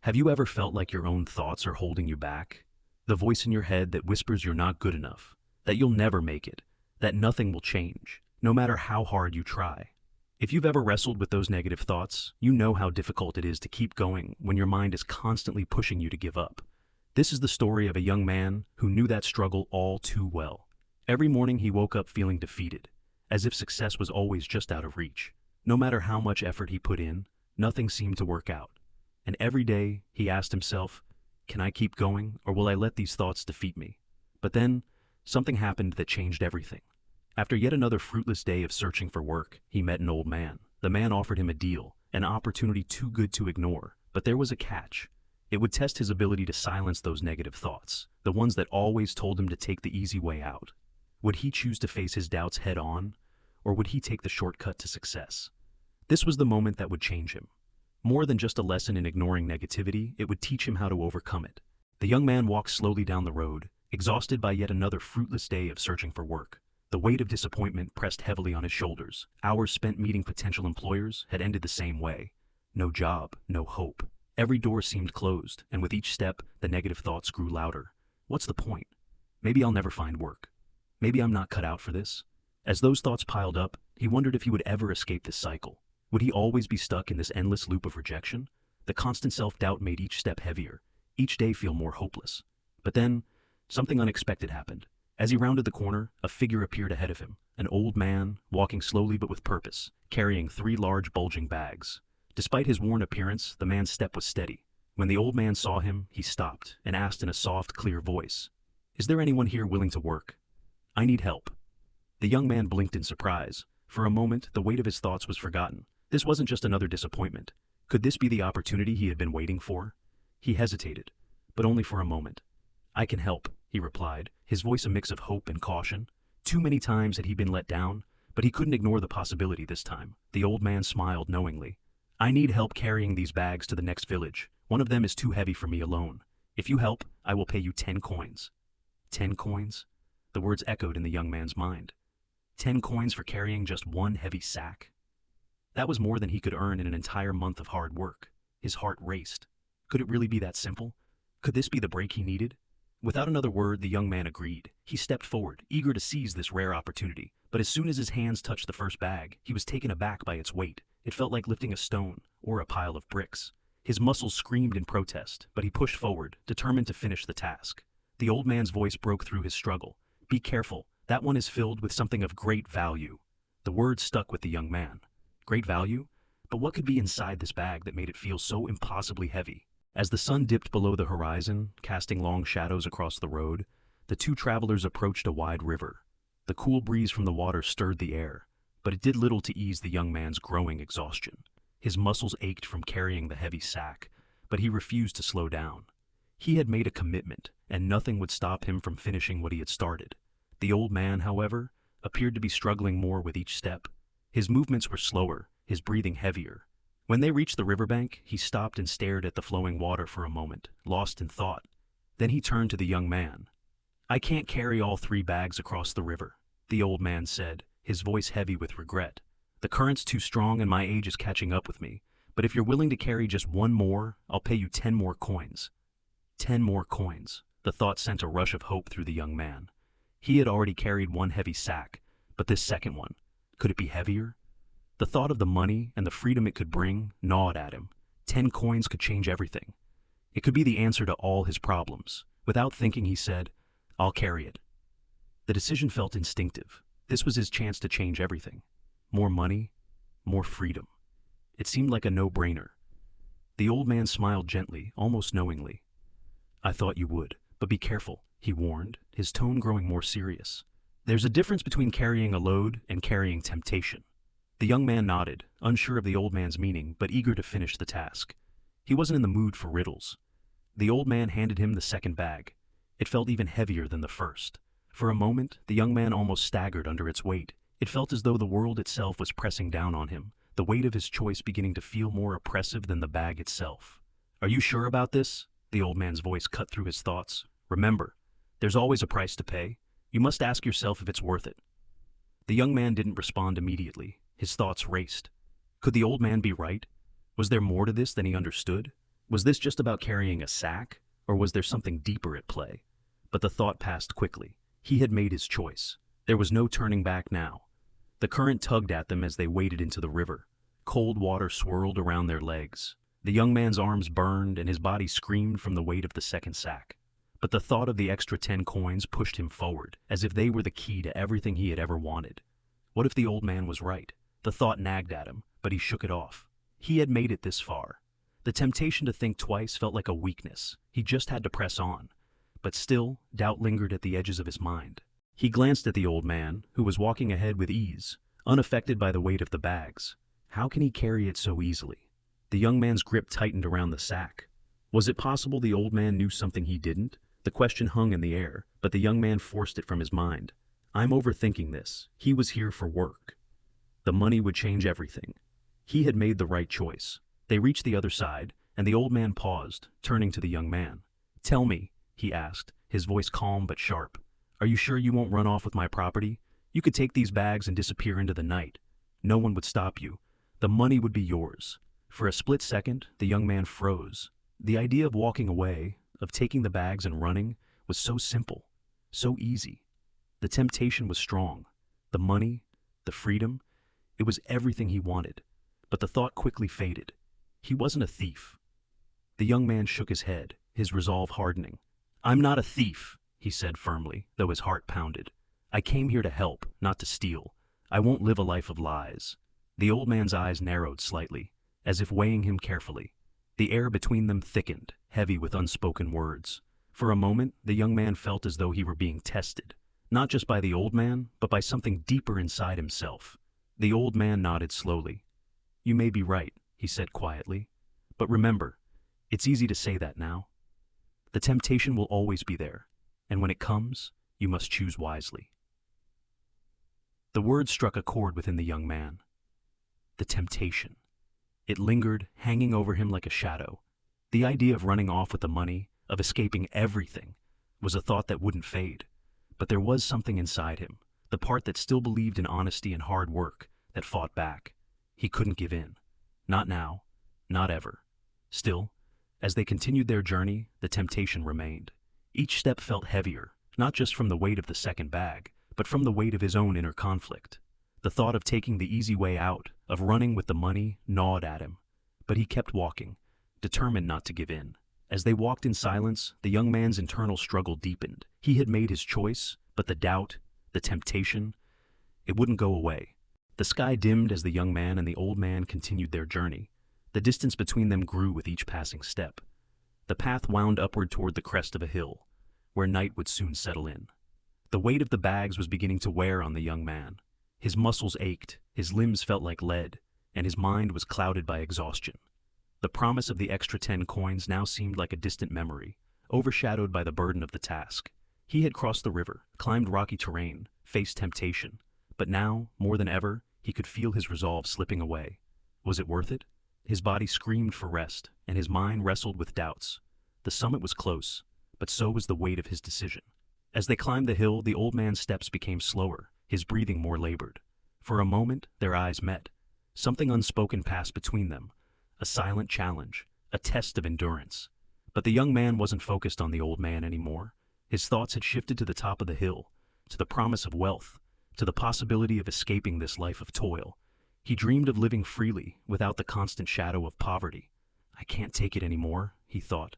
Have you ever felt like your own thoughts are holding you back? The voice in your head that whispers you're not good enough, that you'll never make it, that nothing will change, no matter how hard you try. If you've ever wrestled with those negative thoughts, you know how difficult it is to keep going when your mind is constantly pushing you to give up. This is the story of a young man who knew that struggle all too well. Every morning he woke up feeling defeated, as if success was always just out of reach. No matter how much effort he put in, nothing seemed to work out. And every day he asked himself, can I keep going, or will I let these thoughts defeat me? But then, something happened that changed everything. After yet another fruitless day of searching for work, he met an old man. The man offered him a deal, an opportunity too good to ignore. But there was a catch. It would test his ability to silence those negative thoughts, the ones that always told him to take the easy way out. Would he choose to face his doubts head on, or would he take the shortcut to success? This was the moment that would change him. More than just a lesson in ignoring negativity, it would teach him how to overcome it. The young man walked slowly down the road, exhausted by yet another fruitless day of searching for work. The weight of disappointment pressed heavily on his shoulders. Hours spent meeting potential employers had ended the same way. No job, no hope. Every door seemed closed, and with each step, the negative thoughts grew louder. What's the point? Maybe I'll never find work. Maybe I'm not cut out for this. As those thoughts piled up, he wondered if he would ever escape this cycle. Would he always be stuck in this endless loop of rejection? The constant self-doubt made each step heavier, each day feel more hopeless. But then, something unexpected happened. As he rounded the corner, a figure appeared ahead of him, an old man, walking slowly but with purpose, carrying 3 large bulging bags. Despite his worn appearance, the man's step was steady. When the old man saw him, he stopped and asked in a soft, clear voice, "Is there anyone here willing to work? I need help." The young man blinked in surprise. For a moment, the weight of his thoughts was forgotten. This wasn't just another disappointment. Could this be the opportunity he had been waiting for? He hesitated, but only for a moment. "I can help," he replied, his voice a mix of hope and caution. Too many times had he been let down, but he couldn't ignore the possibility this time. The old man smiled knowingly. "I need help carrying these bags to the next village. One of them is too heavy for me alone. If you help, I will pay you 10 coins. 10 coins? The words echoed in the young man's mind. 10 coins for carrying just one heavy sack? That was more than he could earn in an entire month of hard work. His heart raced. Could it really be that simple? Could this be the break he needed? Without another word, the young man agreed. He stepped forward, eager to seize this rare opportunity. But as soon as his hands touched the first bag, he was taken aback by its weight. It felt like lifting a stone or a pile of bricks. His muscles screamed in protest, but he pushed forward, determined to finish the task. The old man's voice broke through his struggle. "Be careful. That one is filled with something of great value." The words stuck with the young man. Great value? But what could be inside this bag that made it feel so impossibly heavy? As the sun dipped below the horizon, casting long shadows across the road, the two travelers approached a wide river. The cool breeze from the water stirred the air, but it did little to ease the young man's growing exhaustion. His muscles ached from carrying the heavy sack, but he refused to slow down. He had made a commitment, and nothing would stop him from finishing what he had started. The old man, however, appeared to be struggling more with each step. His movements were slower, his breathing heavier. When they reached the riverbank, he stopped and stared at the flowing water for a moment, lost in thought. Then he turned to the young man. "I can't carry all 3 bags across the river," the old man said, his voice heavy with regret. "The current's too strong and my age is catching up with me. But if you're willing to carry just 1 more, I'll pay you 10 more coins. 10 more coins. The thought sent a rush of hope through the young man. He had already carried 1 heavy sack, but this second one, could it be heavier? The thought of the money and the freedom it could bring gnawed at him. 10 coins could change everything. It could be the answer to all his problems. Without thinking, he said, "I'll carry it." The decision felt instinctive. This was his chance to change everything. More money, more freedom. It seemed like a no-brainer. The old man smiled gently, almost knowingly. "I thought you would, but be careful," he warned, his tone growing more serious. "There's a difference between carrying a load and carrying temptation." The young man nodded, unsure of the old man's meaning, but eager to finish the task. He wasn't in the mood for riddles. The old man handed him the second bag. It felt even heavier than the first. For a moment, the young man almost staggered under its weight. It felt as though the world itself was pressing down on him, the weight of his choice beginning to feel more oppressive than the bag itself. "Are you sure about this?" The old man's voice cut through his thoughts. "Remember, there's always a price to pay. You must ask yourself if it's worth it." The young man didn't respond immediately. His thoughts raced. Could the old man be right? Was there more to this than he understood? Was this just about carrying a sack, or was there something deeper at play? But the thought passed quickly. He had made his choice. There was no turning back now. The current tugged at them as they waded into the river. Cold water swirled around their legs. The young man's arms burned and his body screamed from the weight of the second sack. But the thought of the extra 10 coins pushed him forward, as if they were the key to everything he had ever wanted. What if the old man was right? The thought nagged at him, but he shook it off. He had made it this far. The temptation to think twice felt like a weakness. He just had to press on. But still, doubt lingered at the edges of his mind. He glanced at the old man, who was walking ahead with ease, unaffected by the weight of the bags. How can he carry it so easily? The young man's grip tightened around the sack. Was it possible the old man knew something he didn't? The question hung in the air, but the young man forced it from his mind. I'm overthinking this. He was here for work. The money would change everything. He had made the right choice. They reached the other side, and the old man paused, turning to the young man. Tell me, he asked, his voice calm but sharp. Are you sure you won't run off with my property? You could take these bags and disappear into the night. No one would stop you. The money would be yours. For a split second, the young man froze. The idea of walking away, of taking the bags and running, was so simple, so easy. The temptation was strong. The money, the freedom, it was everything he wanted. But the thought quickly faded. He wasn't a thief. The young man shook his head, his resolve hardening. I'm not a thief, he said firmly, though his heart pounded. I came here to help, not to steal. I won't live a life of lies. The old man's eyes narrowed slightly, as if weighing him carefully. The air between them thickened, heavy with unspoken words. For a moment, the young man felt as though he were being tested, not just by the old man, but by something deeper inside himself. The old man nodded slowly. You may be right, he said quietly. But remember, it's easy to say that now. The temptation will always be there, and when it comes, you must choose wisely. The words struck a chord within the young man. The temptation. It lingered, hanging over him like a shadow. The idea of running off with the money, of escaping everything, was a thought that wouldn't fade. But there was something inside him, the part that still believed in honesty and hard work, that fought back. He couldn't give in. Not now, not ever. Still, as they continued their journey, the temptation remained. Each step felt heavier, not just from the weight of the second bag, but from the weight of his own inner conflict. The thought of taking the easy way out, of running with the money, gnawed at him. But he kept walking, determined not to give in. As they walked in silence, the young man's internal struggle deepened. He had made his choice, but the doubt, the temptation, it wouldn't go away. The sky dimmed as the young man and the old man continued their journey. The distance between them grew with each passing step. The path wound upward toward the crest of a hill, where night would soon settle in. The weight of the bags was beginning to wear on the young man. His muscles ached, his limbs felt like lead, and his mind was clouded by exhaustion. The promise of the extra 10 coins now seemed like a distant memory, overshadowed by the burden of the task. He had crossed the river, climbed rocky terrain, faced temptation, but now, more than ever, he could feel his resolve slipping away. Was it worth it? His body screamed for rest, and his mind wrestled with doubts. The summit was close, but so was the weight of his decision. As they climbed the hill, the old man's steps became slower, his breathing more labored. For a moment, their eyes met. Something unspoken passed between them, a silent challenge, a test of endurance. But the young man wasn't focused on the old man anymore. His thoughts had shifted to the top of the hill, to the promise of wealth, to the possibility of escaping this life of toil. He dreamed of living freely, without the constant shadow of poverty. I can't take it anymore, he thought.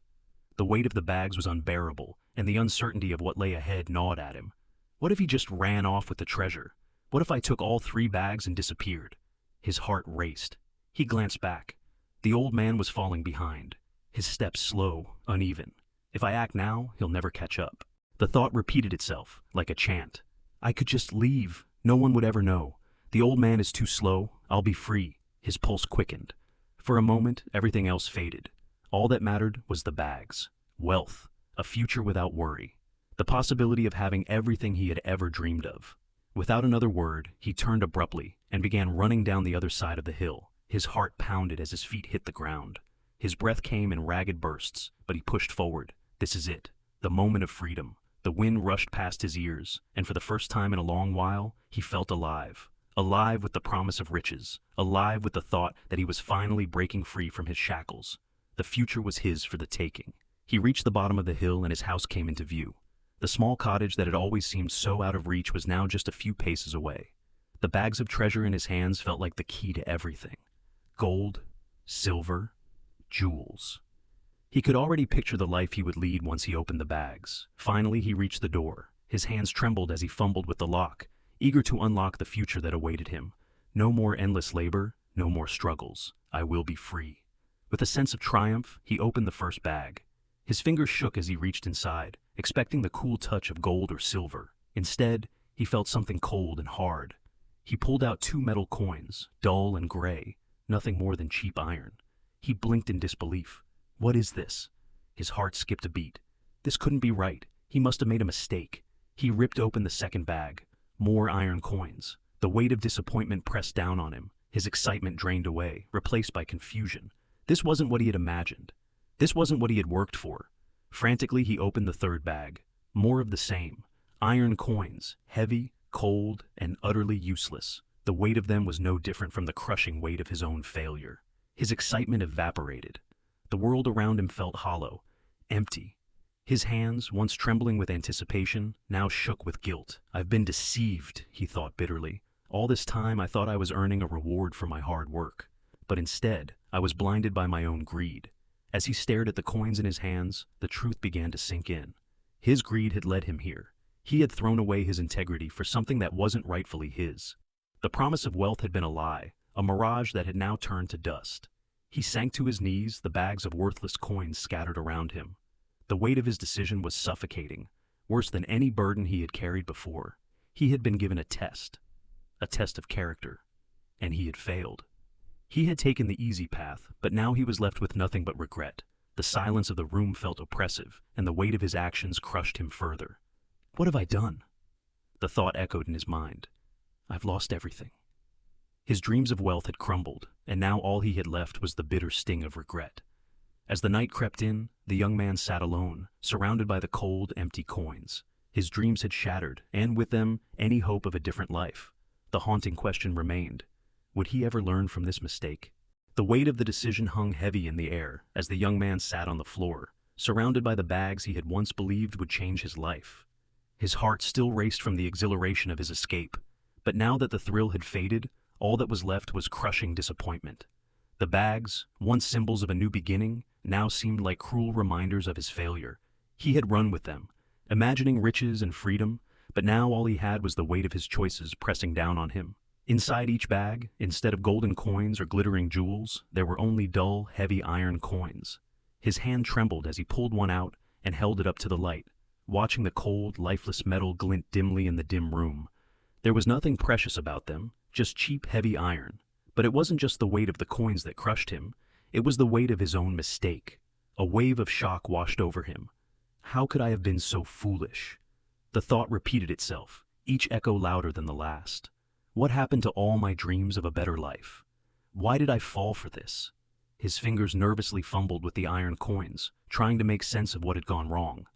The weight of the bags was unbearable, and the uncertainty of what lay ahead gnawed at him. What if he just ran off with the treasure? What if I took all 3 bags and disappeared? His heart raced. He glanced back. The old man was falling behind, his steps slow, uneven. If I act now, he'll never catch up. The thought repeated itself, like a chant. I could just leave. No one would ever know. The old man is too slow. I'll be free. His pulse quickened. For a moment, everything else faded. All that mattered was the bags. Wealth. A future without worry. The possibility of having everything he had ever dreamed of. Without another word, he turned abruptly and began running down the other side of the hill. His heart pounded as his feet hit the ground. His breath came in ragged bursts, but he pushed forward. This is it. The moment of freedom. The wind rushed past his ears, and for the first time in a long while, he felt alive. Alive with the promise of riches. Alive with the thought that he was finally breaking free from his shackles. The future was his for the taking. He reached the bottom of the hill and his house came into view. The small cottage that had always seemed so out of reach was now just a few paces away. The bags of treasure in his hands felt like the key to everything. Gold, silver, jewels. He could already picture the life he would lead once he opened the bags. Finally, he reached the door. His hands trembled as he fumbled with the lock, eager to unlock the future that awaited him. No more endless labor, no more struggles. I will be free. With a sense of triumph, he opened the first bag. His fingers shook as he reached inside, expecting the cool touch of gold or silver. Instead, he felt something cold and hard. He pulled out 2 metal coins, dull and gray, nothing more than cheap iron. He blinked in disbelief. What is this? His heart skipped a beat. This couldn't be right. He must have made a mistake. He ripped open the second bag. More iron coins. The weight of disappointment pressed down on him. His excitement drained away, replaced by confusion. This wasn't what he had imagined. This wasn't what he had worked for. Frantically, he opened the third bag. More of the same. Iron coins, heavy, cold, and utterly useless. The weight of them was no different from the crushing weight of his own failure. His excitement evaporated. The world around him felt hollow, empty. His hands, once trembling with anticipation, now shook with guilt. I've been deceived, he thought bitterly. All this time I thought I was earning a reward for my hard work. But instead, I was blinded by my own greed. As he stared at the coins in his hands, the truth began to sink in. His greed had led him here. He had thrown away his integrity for something that wasn't rightfully his. The promise of wealth had been a lie, a mirage that had now turned to dust. He sank to his knees, the bags of worthless coins scattered around him. The weight of his decision was suffocating, worse than any burden he had carried before. He had been given a test of character, and he had failed. He had taken the easy path, but now he was left with nothing but regret. The silence of the room felt oppressive, and the weight of his actions crushed him further. What have I done? The thought echoed in his mind. I've lost everything. His dreams of wealth had crumbled, and now all he had left was the bitter sting of regret. As the night crept in, the young man sat alone, surrounded by the cold, empty coins. His dreams had shattered, and with them, any hope of a different life. The haunting question remained. Would he ever learn from this mistake? The weight of the decision hung heavy in the air as the young man sat on the floor, surrounded by the bags he had once believed would change his life. His heart still raced from the exhilaration of his escape, but now that the thrill had faded, all that was left was crushing disappointment. The bags, once symbols of a new beginning, now seemed like cruel reminders of his failure. He had run with them, imagining riches and freedom, but now all he had was the weight of his choices pressing down on him. Inside each bag, instead of golden coins or glittering jewels, there were only dull, heavy iron coins. His hand trembled as he pulled one out and held it up to the light, watching the cold, lifeless metal glint dimly in the dim room. There was nothing precious about them, just cheap, heavy iron. But it wasn't just the weight of the coins that crushed him, it was the weight of his own mistake. A wave of shock washed over him. How could I have been so foolish? The thought repeated itself, each echo louder than the last. What happened to all my dreams of a better life? Why did I fall for this? His fingers nervously fumbled with the iron coins, trying to make sense of what had gone wrong.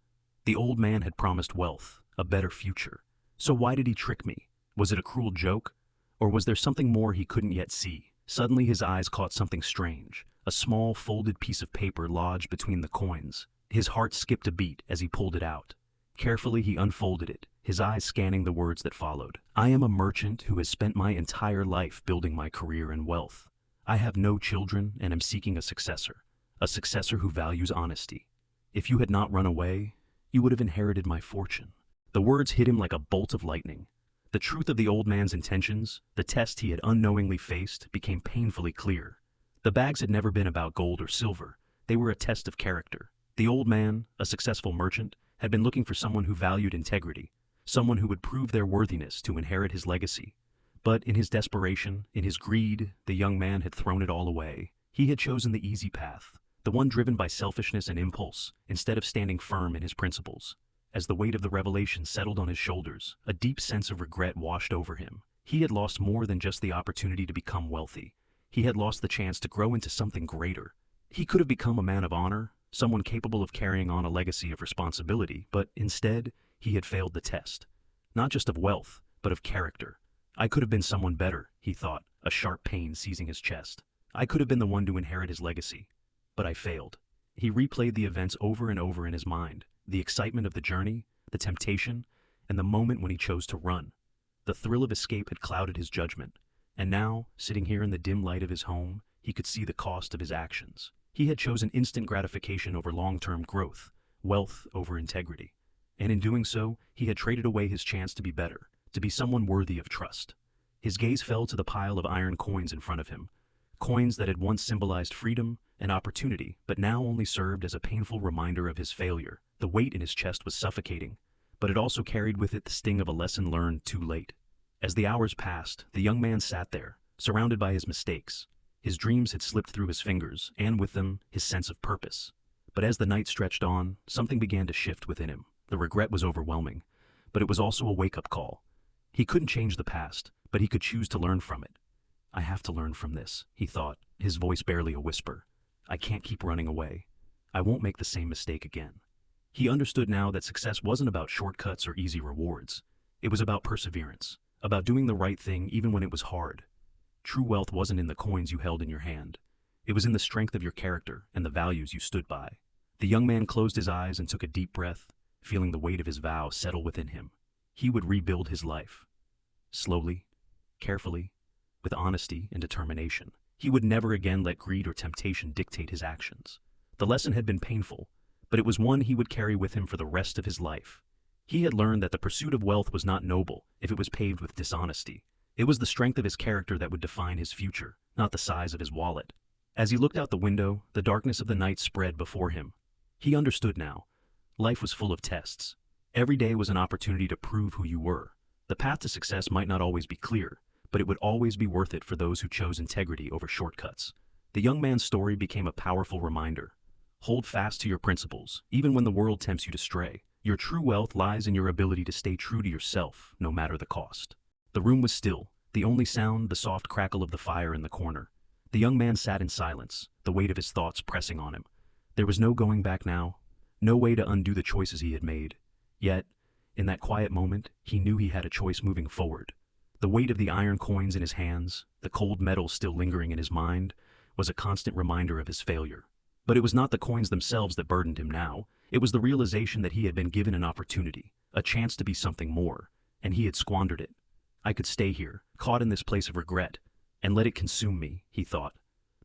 The old man had promised wealth, a better future. So why did he trick me? Was it a cruel joke? Or was there something more he couldn't yet see? Suddenly his eyes caught something strange. A small, folded piece of paper lodged between the coins. His heart skipped a beat as he pulled it out. Carefully he unfolded it, his eyes scanning the words that followed. I am a merchant who has spent my entire life building my career and wealth. I have no children and am seeking a successor who values honesty. If you had not run away, you would have inherited my fortune. The words hit him like a bolt of lightning. The truth of the old man's intentions, the test he had unknowingly faced, became painfully clear. The bags had never been about gold or silver. They were a test of character. The old man, a successful merchant, had been looking for someone who valued integrity, someone who would prove their worthiness to inherit his legacy. But in his desperation, in his greed, the young man had thrown it all away. He had chosen the easy path, the one driven by selfishness and impulse, instead of standing firm in his principles. As the weight of the revelation settled on his shoulders, a deep sense of regret washed over him. He had lost more than just the opportunity to become wealthy. He had lost the chance to grow into something greater. He could have become a man of honor, someone capable of carrying on a legacy of responsibility, but instead, he had failed the test. Not just of wealth, but of character. I could have been someone better, he thought, a sharp pain seizing his chest. I could have been the one to inherit his legacy. But I failed. He replayed the events over and over in his mind, the excitement of the journey, the temptation, and the moment when he chose to run. The thrill of escape had clouded his judgment, and now, sitting here in the dim light of his home, he could see the cost of his actions. He had chosen instant gratification over long-term growth, wealth over integrity. And in doing so, he had traded away his chance to be better, to be someone worthy of trust. His gaze fell to the pile of iron coins in front of him, coins that had once symbolized freedom and opportunity, but now only served as a painful reminder of his failure. The weight in his chest was suffocating, but it also carried with it the sting of a lesson learned too late. As the hours passed, the young man sat there, surrounded by his mistakes. His dreams had slipped through his fingers, and with them, his sense of purpose. But as the night stretched on, something began to shift within him. The regret was overwhelming, but it was also a wake-up call. He couldn't change the past, but he could choose to learn from it. I have to learn from this, he thought, his voice barely a whisper. I can't keep running away. I won't make the same mistake again. He understood now that success wasn't about shortcuts or easy rewards. It was about perseverance, about doing the right thing even when it was hard. True wealth wasn't in the coins you held in your hand. It was in the strength of your character and the values you stood by. The young man closed his eyes and took a deep breath, feeling the weight of his vow settle within him. He would rebuild his life. Slowly, carefully, with honesty and determination. He would never again let greed or temptation dictate his actions. The lesson had been painful, but it was one he would carry with him for the rest of his life. He had learned that the pursuit of wealth was not noble if it was paved with dishonesty. It was the strength of his character that would define his future, not the size of his wallet. As he looked out the window, the darkness of the night spread before him. He understood now. Life was full of tests. Every day was an opportunity to prove who you were. The path to success might not always be clear, but it would always be worth it for those who chose integrity over shortcuts. The young man's story became a powerful reminder. Hold fast to your principles, even when the world tempts you to stray. Your true wealth lies in your ability to stay true to yourself, no matter the cost. The room was still, the only sound the soft crackle of the fire in the corner. The young man sat in silence, the weight of his thoughts pressing on him. There was no going back now, no way to undo the choices he had made. Yet, in that quiet moment, he knew he had a choice moving forward. The weight of the iron coins in his hands, the cold metal still lingering in his mind, was a constant reminder of his failure. But it was not the coins themselves that burdened him now. It was the realization that he had been given an opportunity, a chance to be something more, and he had squandered it. I could stay here, caught in this place of regret, and let it consume me, he thought.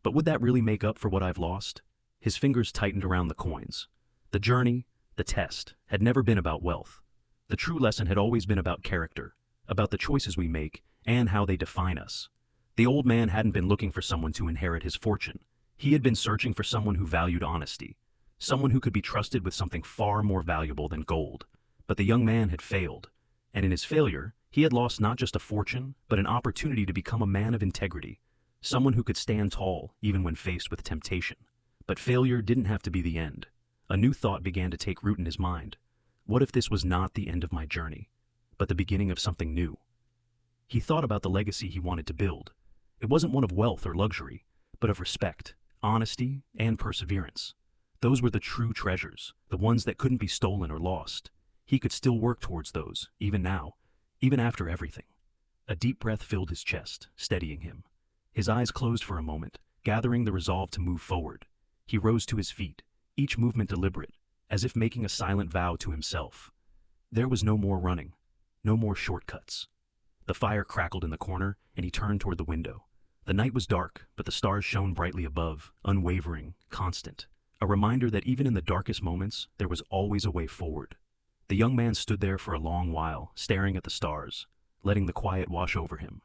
But would that really make up for what I've lost? His fingers tightened around the coins. The journey, the test, had never been about wealth. The true lesson had always been about character, about the choices we make, and how they define us. The old man hadn't been looking for someone to inherit his fortune. He had been searching for someone who valued honesty, someone who could be trusted with something far more valuable than gold. But the young man had failed, and in his failure, he had lost not just a fortune, but an opportunity to become a man of integrity, someone who could stand tall even when faced with temptation. But failure didn't have to be the end. A new thought began to take root in his mind. What if this was not the end of my journey, but the beginning of something new? He thought about the legacy he wanted to build. It wasn't one of wealth or luxury, but of respect, honesty, and perseverance. Those were the true treasures, the ones that couldn't be stolen or lost. He could still work towards those, even now, even after everything. A deep breath filled his chest, steadying him. His eyes closed for a moment, gathering the resolve to move forward. He rose to his feet, each movement deliberate, as if making a silent vow to himself. There was no more running, no more shortcuts. The fire crackled in the corner, and he turned toward the window. The night was dark, but the stars shone brightly above, unwavering, constant. A reminder that even in the darkest moments, there was always a way forward. The young man stood there for a long while, staring at the stars, letting the quiet wash over him.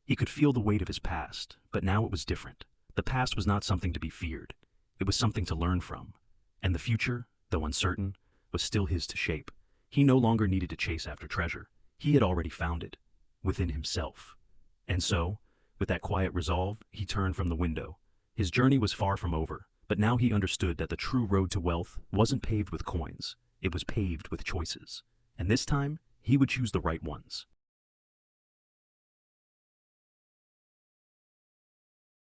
He could feel the weight of his past, but now it was different. The past was not something to be feared. It was something to learn from. And the future, though uncertain, was still his to shape. He no longer needed to chase after treasure. He had already found it, within himself. And so, with that quiet resolve, he turned from the window. His journey was far from over, but now he understood that the true road to wealth wasn't paved with coins. It was paved with choices. And this time, he would choose the right ones.